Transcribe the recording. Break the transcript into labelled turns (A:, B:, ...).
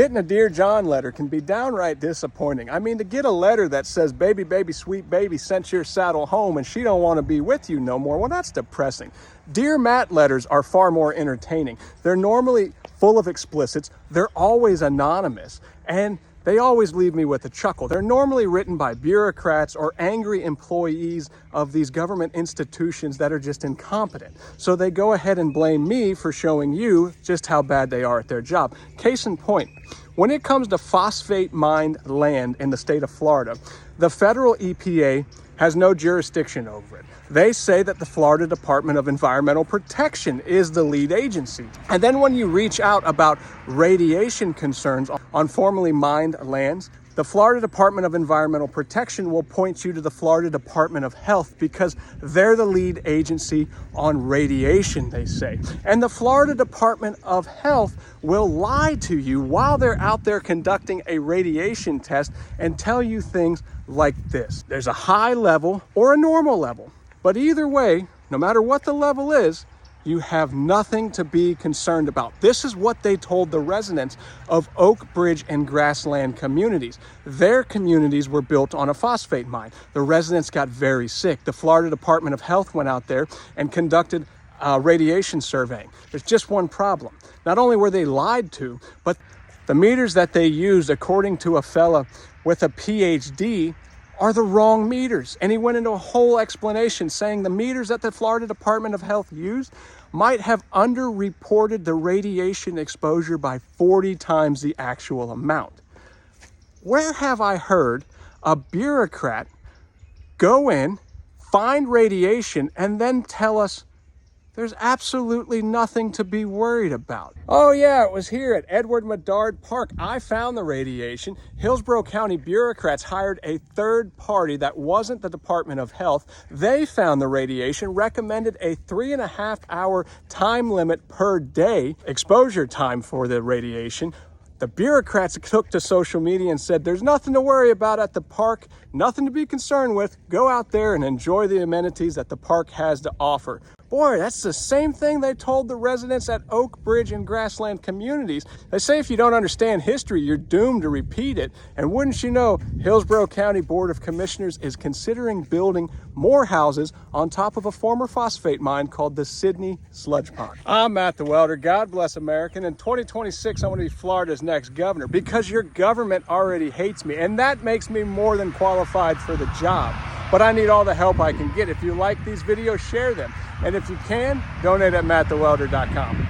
A: Getting a Dear John letter can be downright disappointing. I mean, to get a letter that says, baby, baby, sweet baby, sent your saddle home and she don't want to be with you no more, well, that's depressing. Dear Matt letters are far more entertaining. They're normally full of explicits. They're always anonymous, and they always leave me with a chuckle. They're normally written by bureaucrats or angry employees of these government institutions that are just incompetent. So they go ahead and blame me for showing you just how bad they are at their job. Case in point, when it comes to phosphate mined land in the state of Florida, the federal EPA has no jurisdiction over it. They say that the Florida Department of Environmental Protection is the lead agency. And then when you reach out about radiation concerns on formerly mined lands, the Florida Department of Environmental Protection will point you to the Florida Department of Health because they're the lead agency on radiation, they say. And the Florida Department of Health will lie to you while they're out there conducting a radiation test and tell you things like this. There's a high level or a normal level, but either way, no matter what the level is, you have nothing to be concerned about. This is what they told the residents of Oak Bridge and Grassland communities. Their communities were built on a phosphate mine. The residents got very sick. The Florida Department of Health went out there and conducted radiation surveying. There's just one problem. Not only were they lied to, but the meters that they used, according to a fella with a PhD, are the wrong meters. And he went into a whole explanation saying the meters that the Florida Department of Health used might have underreported the radiation exposure by 40 times the actual amount. Where have I heard a bureaucrat go in, find radiation, and then tell us there's absolutely nothing to be worried about? Oh yeah, it was here at Edward Medard Park. I found the radiation. Hillsborough County bureaucrats hired a third party that wasn't the Department of Health. They found the radiation, recommended a 3.5 hour time limit per day exposure time for the radiation. The bureaucrats took to social media and said, there's nothing to worry about at the park, nothing to be concerned with. Go out there and enjoy the amenities that the park has to offer. Boy, that's the same thing they told the residents at Oak Bridge and Grassland communities. They say if you don't understand history, you're doomed to repeat it. And wouldn't you know, Hillsborough County Board of Commissioners is considering building more houses on top of a former phosphate mine called the Sidney Sludge Pond. I'm Matt the Welder. God bless America. And in 2026, I want to be Florida's next governor because your government already hates me. And that makes me more than qualified for the job. But I need all the help I can get. If you like these videos, share them. And if you can, donate at mattthewelder.com.